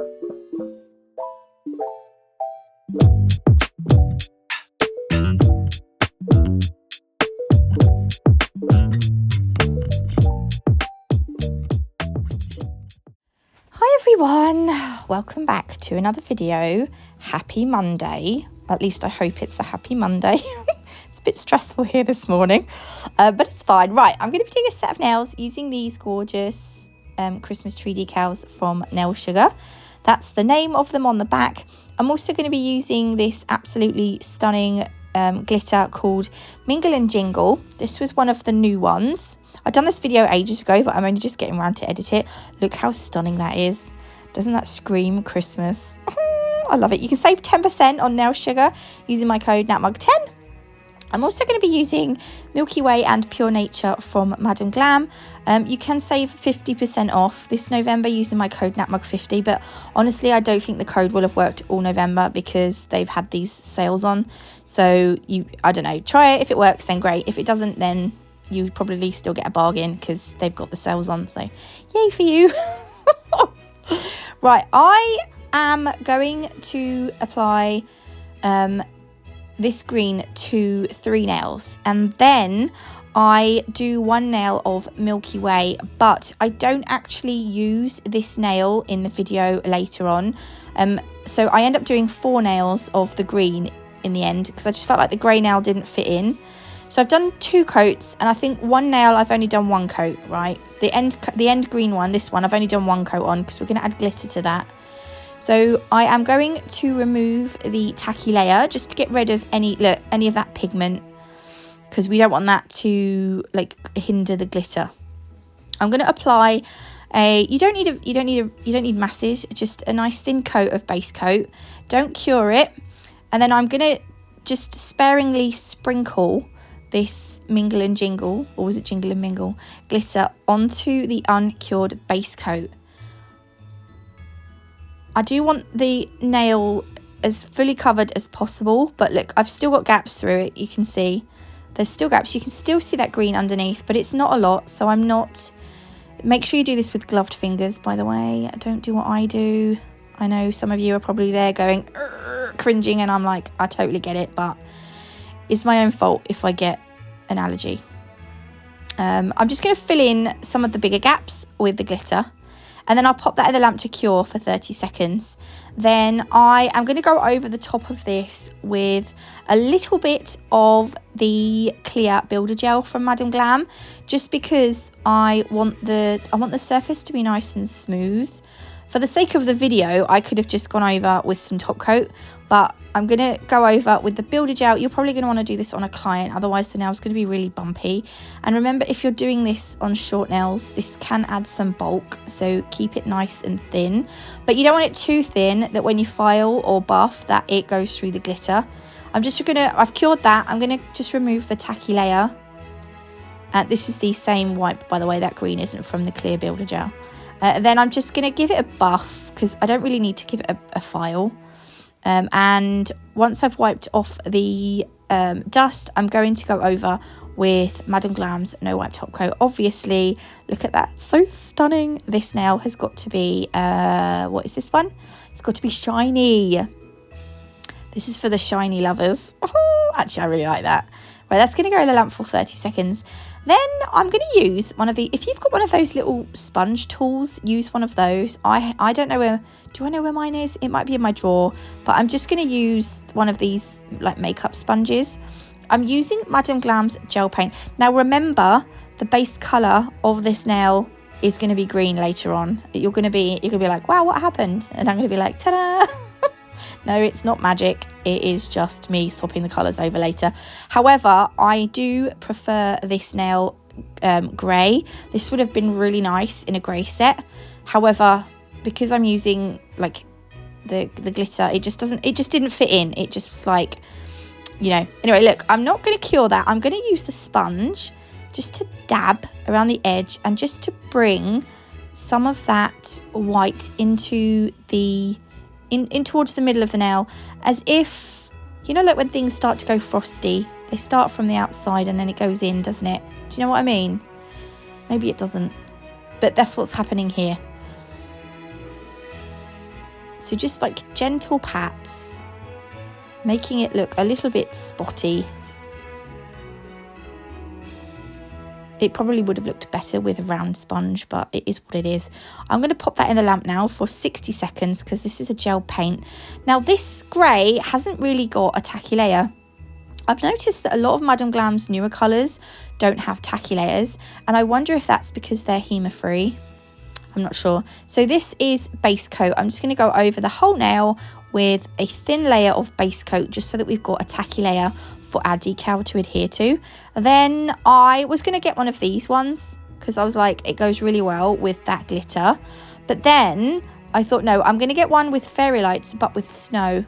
Hi everyone, welcome back to another video. Happy Monday, at least I hope it's a happy Monday. It's a bit stressful here this morning, but it's fine. Right, I'm going to be doing a set of nails using these gorgeous Christmas tree decals from Nail Sugar. That's the name of them on the back. I'm also going to be using this absolutely stunning glitter called Mingle and Jingle. This was one of the new ones. I've done this video ages ago, but I'm only just getting around to edit it. Look how stunning that is. Doesn't that scream Christmas? I love it. You can save 10% on Nail Sugar using my code NATMUG10. I'm also going to be using Milky Way and Pure Nature from Madam Glam. You can save 50% off this November using my code NATMUG50, but honestly, I don't think the code will have worked all November because they've had these sales on. So, I don't know, try it. If it works, then great. If it doesn't, then you probably still get a bargain because they've got the sales on. So, yay for you. Right, I am going to apply this green to 3 nails, and then I do 1 nail of Milky Way, but I don't actually use this nail in the video later on. So I end up doing 4 nails of the green in the end because I just felt like the grey nail didn't fit in. So I've done 2 coats, and I think 1 nail I've only done 1 coat, right? The end green one, this one, I've only done 1 coat on because we're going to add glitter to that. So I am going to remove the tacky layer just to get rid of any of that pigment, because we don't want that to hinder the glitter. I'm going to apply you don't need masses, just a nice thin coat of base coat. Don't cure it. And then I'm going to just sparingly sprinkle this Mingle and Jingle, or was it Jingle and Mingle, glitter onto the uncured base coat. I do want the nail as fully covered as possible, but look, I've still got gaps through it. You can see there's still gaps. You can still see that green underneath, but it's not a lot, so I'm not... Make sure you do this with gloved fingers, by the way. Don't do what I do. I know some of you are probably there going, cringing, and I'm like, I totally get it, but it's my own fault if I get an allergy. I'm just going to fill in some of the bigger gaps with the glitter. And then I'll pop that in the lamp to cure for 30 seconds. Then I am going to go over the top of this with a little bit of the clear builder gel from Madam Glam, just because I want the surface to be nice and smooth. For the sake of the video, I could have just gone over with some top coat, but I'm going to go over with the builder gel. You're probably going to want to do this on a client, otherwise the nail's going to be really bumpy. And remember, if you're doing this on short nails, this can add some bulk, so keep it nice and thin. But you don't want it too thin that when you file or buff that it goes through the glitter. I've cured that. I'm going to just remove the tacky layer. This is the same wipe, by the way. That green isn't from the clear builder gel. Then I'm just going to give it a buff because I don't really need to give it a file. And once I've wiped off the dust, I'm going to go over with Madam Glam's No Wipe Top Coat. Obviously, look at that. So stunning. This nail has got to be, what is this one? It's got to be shiny. This is for the shiny lovers. Actually, I really like that. Right, that's going to go in the lamp for 30 seconds. Then I'm going to use one of the, if you've got one of those little sponge tools, use one of those. I don't know where, do I know where mine is? It might be in my drawer, but I'm just going to use one of these like makeup sponges. I'm using Madam Glam's gel paint. Now remember, the base colour of this nail is going to be green later on. You're going to be like, wow, what happened? And I'm going to be like, ta-da! No, it's not magic. It is just me swapping the colours over later. However, I do prefer this nail grey. This would have been really nice in a grey set. However, because I'm using like the glitter, it just didn't fit in. It just was like, you know. Anyway, look, I'm not going to cure that. I'm going to use the sponge just to dab around the edge and just to bring some of that white into the in towards the middle of the nail, as if, you know, like when things start to go frosty, they start from the outside and then it goes in, doesn't it? Do you know what I mean? Maybe it doesn't, but that's what's happening here. So just like gentle pats, making it look a little bit spotty. It probably would have looked better with a round sponge, but it is what it is. I'm going to pop that in the lamp now for 60 seconds because this is a gel paint. Now this grey hasn't really got a tacky layer. I've noticed that a lot of Madam Glam's newer colours don't have tacky layers, and I wonder if that's because they're HEMA free. I'm not sure. So this is base coat. I'm just going to go over the whole nail with a thin layer of base coat just so that we've got a tacky layer for our decal to adhere to. Then I was going to get one of these ones because I was like, it goes really well with that glitter. But then I thought, no, I'm going to get one with fairy lights but with snow,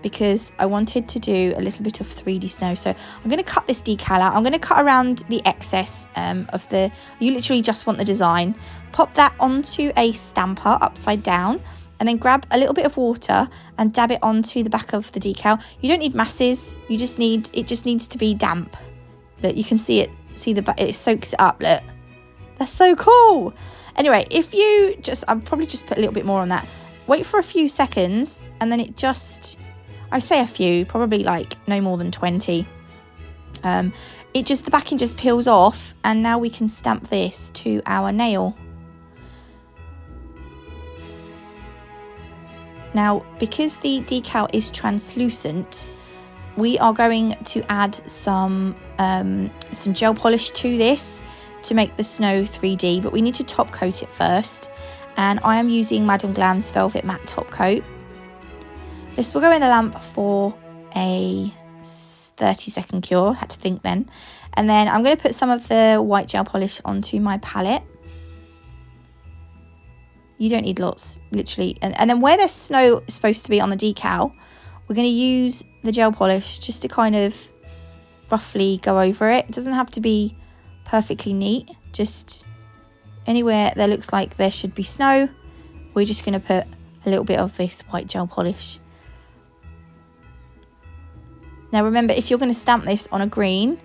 because I wanted to do a little bit of 3D snow. So I'm going to cut this decal out. I'm going to cut around the excess of the, you literally just want the design. Pop that onto a stamper upside down, and then grab a little bit of water and dab it onto the back of the decal. You don't need masses, you just need, it just needs to be damp. Look, you can see it, see the, it soaks it up, look. That's so cool. Anyway, if you just, I'll probably just put a little bit more on that. Wait for a few seconds, and then it just, I say a few, probably like no more than 20. It just, the backing just peels off, and now we can stamp this to our nail. Now, because the decal is translucent, we are going to add some gel polish to this to make the snow 3D, but we need to top coat it first. And I am using Madam Glam's Velvet Matte Top Coat. This will go in the lamp for a 30-second cure, had to think then. And then I'm going to put some of the white gel polish onto my palette. You don't need lots, literally. And then where there's snow supposed to be on the decal, we're going to use the gel polish just to kind of roughly go over it. It doesn't have to be perfectly neat. Just anywhere there looks like there should be snow, we're just going to put a little bit of this white gel polish. Now remember, if you're going to stamp this on a green,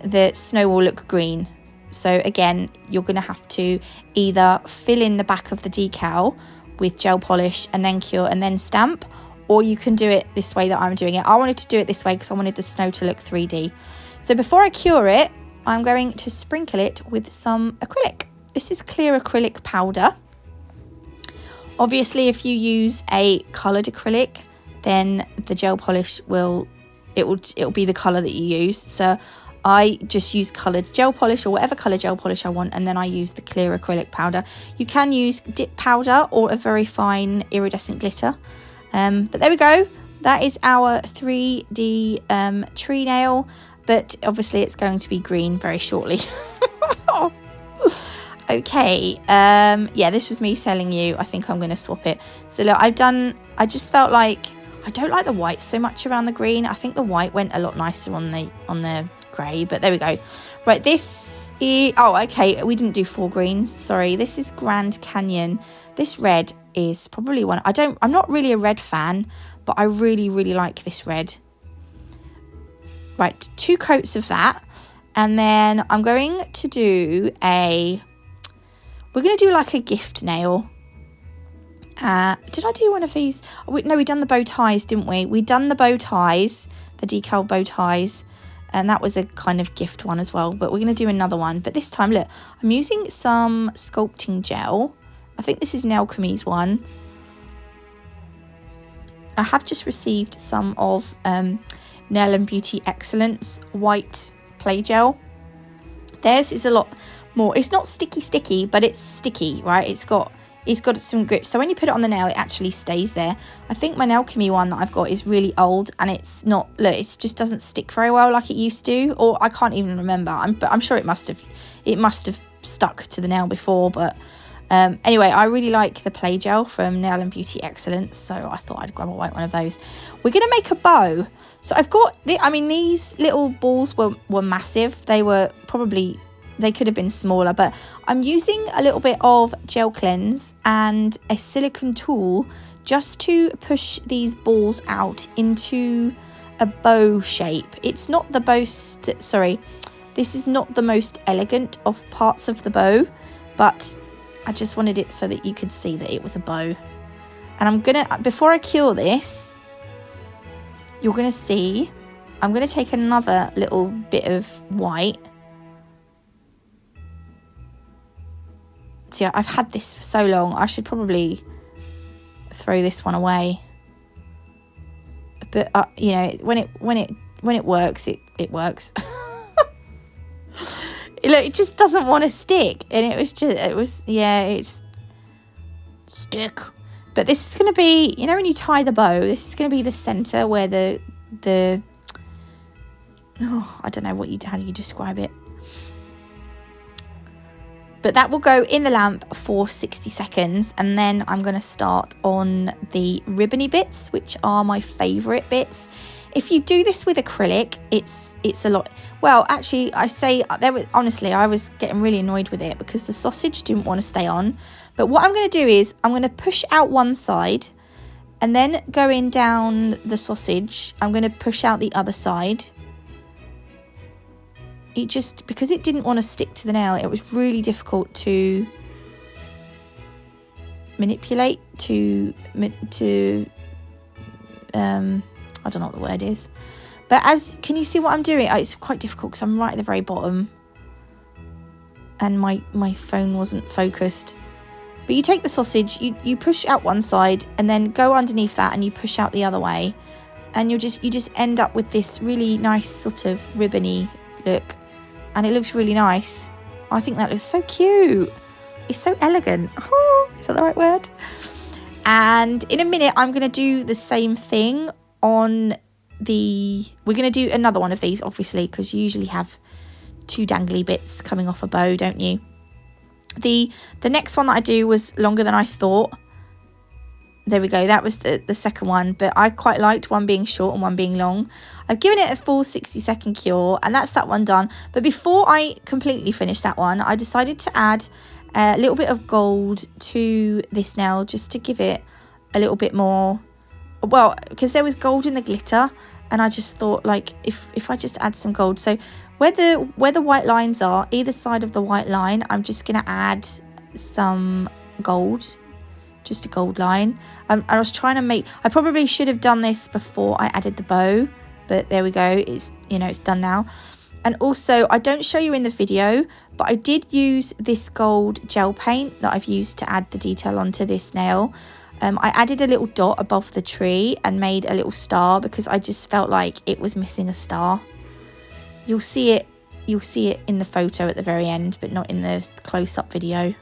the snow will look green. So again, you're going to have to either fill in the back of the decal with gel polish and then cure and then stamp, or you can do it this way that I'm doing it. I wanted to do it this way because I wanted the snow to look 3D. So before I cure it, I'm going to sprinkle it with some acrylic. This is clear acrylic powder. Obviously, if you use a coloured acrylic, then the gel polish will be the colour that you use. So I just use coloured gel polish or whatever colour gel polish I want, and then I use the clear acrylic powder. You can use dip powder or a very fine iridescent glitter. But there we go. That is our 3D tree nail, but obviously it's going to be green very shortly. Okay, yeah, this was me telling you. I think I'm going to swap it. So look, I just felt like, I don't like the white so much around the green. I think the white went a lot nicer on the grey, but there we go. Right, this is, oh, okay, we didn't do 4 greens, sorry. This is Grand Canyon. This red is probably one, I'm not really a red fan, but I really, really like this red. Right, 2 coats of that, and then I'm going to do we're going to do like a gift nail. Did I do one of these? No, we done the bow ties, didn't we? We done the bow ties, the decal bow ties, and that was a kind of gift one as well, but we're going to do another one. But this time, look, I'm using some sculpting gel. I think this is Nalchemy's one. I have just received some of Nail and Beauty Excellence white play gel. Theirs is a lot more, it's not sticky, but it's sticky, right? It's got some grip, so when you put it on the nail, it actually stays there. I think my Nalchemy one that I've got is really old, and it's not, look, it just doesn't stick very well like it used to, or I can't even remember. But I'm sure it must have stuck to the nail before. But anyway, I really like the play gel from Nail and Beauty Excellence, so I thought I'd grab a white one of those. We're gonna make a bow. So I've got these little balls were massive. They could have been smaller, but I'm using a little bit of gel cleanse and a silicone tool just to push these balls out into a bow shape. It's not the most, sorry, this is not the most elegant of parts of the bow, but I just wanted it so that you could see that it was a bow. And I'm gonna, before I cure this, you're gonna see, I'm gonna take another little bit of white. See, I've had this for so long, I should probably throw this one away. But you know, when it works, it works. Look, it just doesn't want to stick, and it's stick. But this is going to be, you know, when you tie the bow, this is going to be the center where the I don't know how do you describe it. But that will go in the lamp for 60 seconds, and then I'm going to start on the ribbony bits, which are my favourite bits. If you do this with acrylic, it's a lot. Well, actually, honestly, I was getting really annoyed with it because the sausage didn't want to stay on. But what I'm going to do is I'm going to push out one side, and then going down the sausage, I'm going to push out the other side. Because it didn't want to stick to the nail, it was really difficult to manipulate, I don't know what the word is. But can you see what I'm doing? It's quite difficult because I'm right at the very bottom. And my phone wasn't focused. But you take the sausage, you push out one side, and then go underneath that and you push out the other way. And you just end up with this really nice sort of ribbony look. And it looks really nice. I think that looks so cute. It's so elegant. Oh, is that the right word? And in a minute, I'm going to do the same thing on we're going to do another one of these, obviously, because you usually have two dangly bits coming off a bow, don't you? The next one that I do was longer than I thought. There we go. That was the second one, but I quite liked one being short and one being long. I've given it a full 60-second cure, and that's that one done. But before I completely finish that one, I decided to add a little bit of gold to this nail just to give it a little bit more. Well, because there was gold in the glitter, and I just thought, like, if I just add some gold. So where the white lines are, either side of the white line, I'm just going to add some gold. Just a gold line. I was trying to make, I probably should have done this before I added the bow, but there we go. It's done now. And also, I don't show you in the video, but I did use this gold gel paint that I've used to add the detail onto this nail. I added a little dot above the tree and made a little star because I just felt like it was missing a star. You'll see it in the photo at the very end, but not in the close-up video.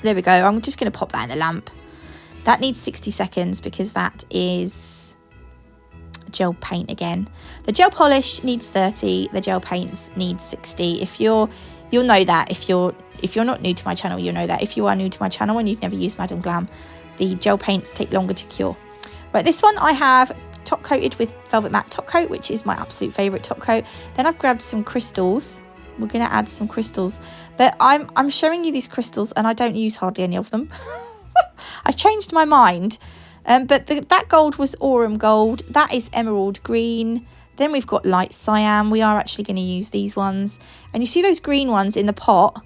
There we go. I'm just going to pop that in the lamp. That needs 60 seconds because that is gel paint again. The gel polish needs 30. The gel paints need 60. You'll know that. If you're not new to my channel, you'll know that. If you are new to my channel and you've never used Madam Glam, the gel paints take longer to cure. Right, this one I have top coated with Velvet Matte Top Coat, which is my absolute favourite top coat. Then I've grabbed some crystals. We're going to add some crystals, but I'm showing you these crystals and I don't use hardly any of them. I changed my mind, but that gold was Aurum gold. That is emerald green. Then we've got light cyan. We are actually going to use these ones, and you see those green ones in the pot.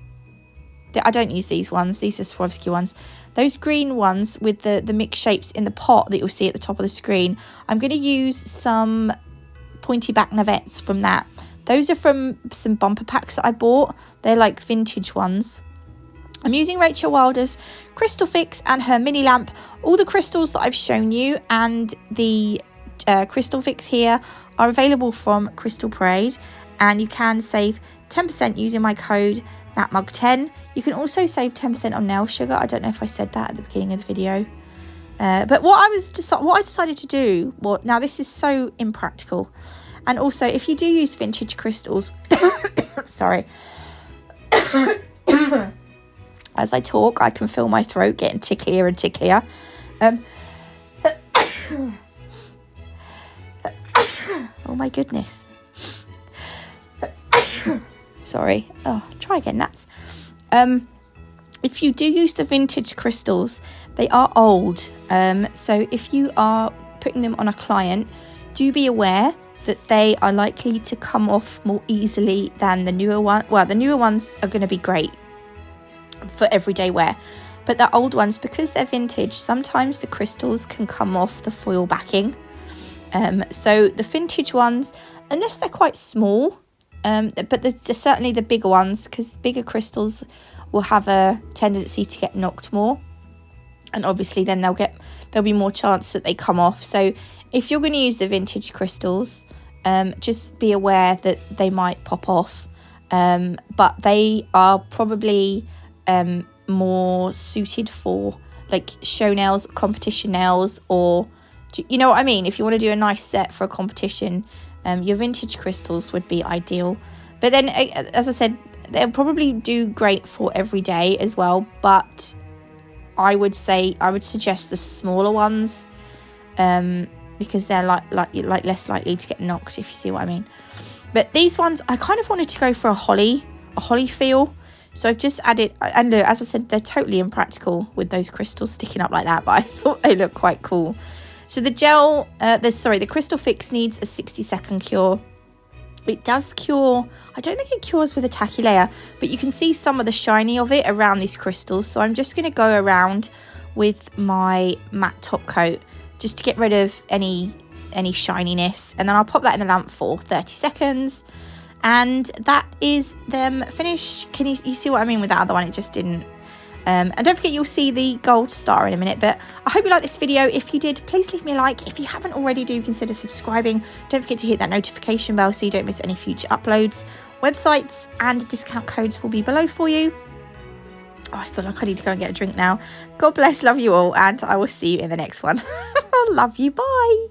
I don't use these ones. These are Swarovski ones. Those green ones with the mixed shapes in the pot that you'll see at the top of the screen. I'm going to use some pointy back navettes from that. Those are from some bumper packs that I bought. They're like vintage ones. I'm using Rachel Wilder's Crystal Fix and her mini lamp. All the crystals that I've shown you and the Crystal Fix here are available from Crystal Parade. And you can save 10% using my code NATMUG10. You can also save 10% on nail sugar. I don't know if I said that at the beginning of the video. But what I decided to do, now this is so impractical. And also, if you do use vintage crystals, sorry, as I talk, I can feel my throat getting ticklier and ticklier. Oh my goodness. Sorry. Oh, try again, Nats. If you do use the vintage crystals, they are old. So if you are putting them on a client, do be aware that they are likely to come off more easily than the newer one. Well, the newer ones are going to be great for everyday wear, But the old ones, because they're vintage, sometimes the crystals can come off the foil backing. So the vintage ones, unless they're quite small, but there's certainly the bigger ones, because bigger crystals will have a tendency to get knocked more, and obviously then there'll be more chance that they come off. So if you're going to use the vintage crystals, just be aware that they might pop off, but they are probably more suited for like show nails, competition nails, or you know what I mean, if you want to do a nice set for a competition, your vintage crystals would be ideal. But then, as I said, they'll probably do great for every day as well, but I would suggest the smaller ones, because they're like less likely to get knocked, if you see what I mean. But these ones, I kind of wanted to go for a holly feel, so I've just added, and look, as I said, they're totally impractical with those crystals sticking up like that, but I thought they look quite cool. So the gel, the Crystal Fix needs a 60-second cure. It does cure, I don't think it cures with a tacky layer, but you can see some of the shiny of it around these crystals. So I'm just going to go around with my matte top coat just to get rid of any shininess, and then I'll pop that in the lamp for 30 seconds. And that is them finished. Can you see what I mean with that other one? It just didn't. And don't forget, you'll see the gold star in a minute. But I hope you liked this video. If you did, please leave me a like. If you haven't already, do consider subscribing. Don't forget to hit that notification bell so you don't miss any future uploads. Websites and discount codes will be below for you. Oh, I feel like I need to go and get a drink now. God bless, love you all, and I will see you in the next one. Love you, bye.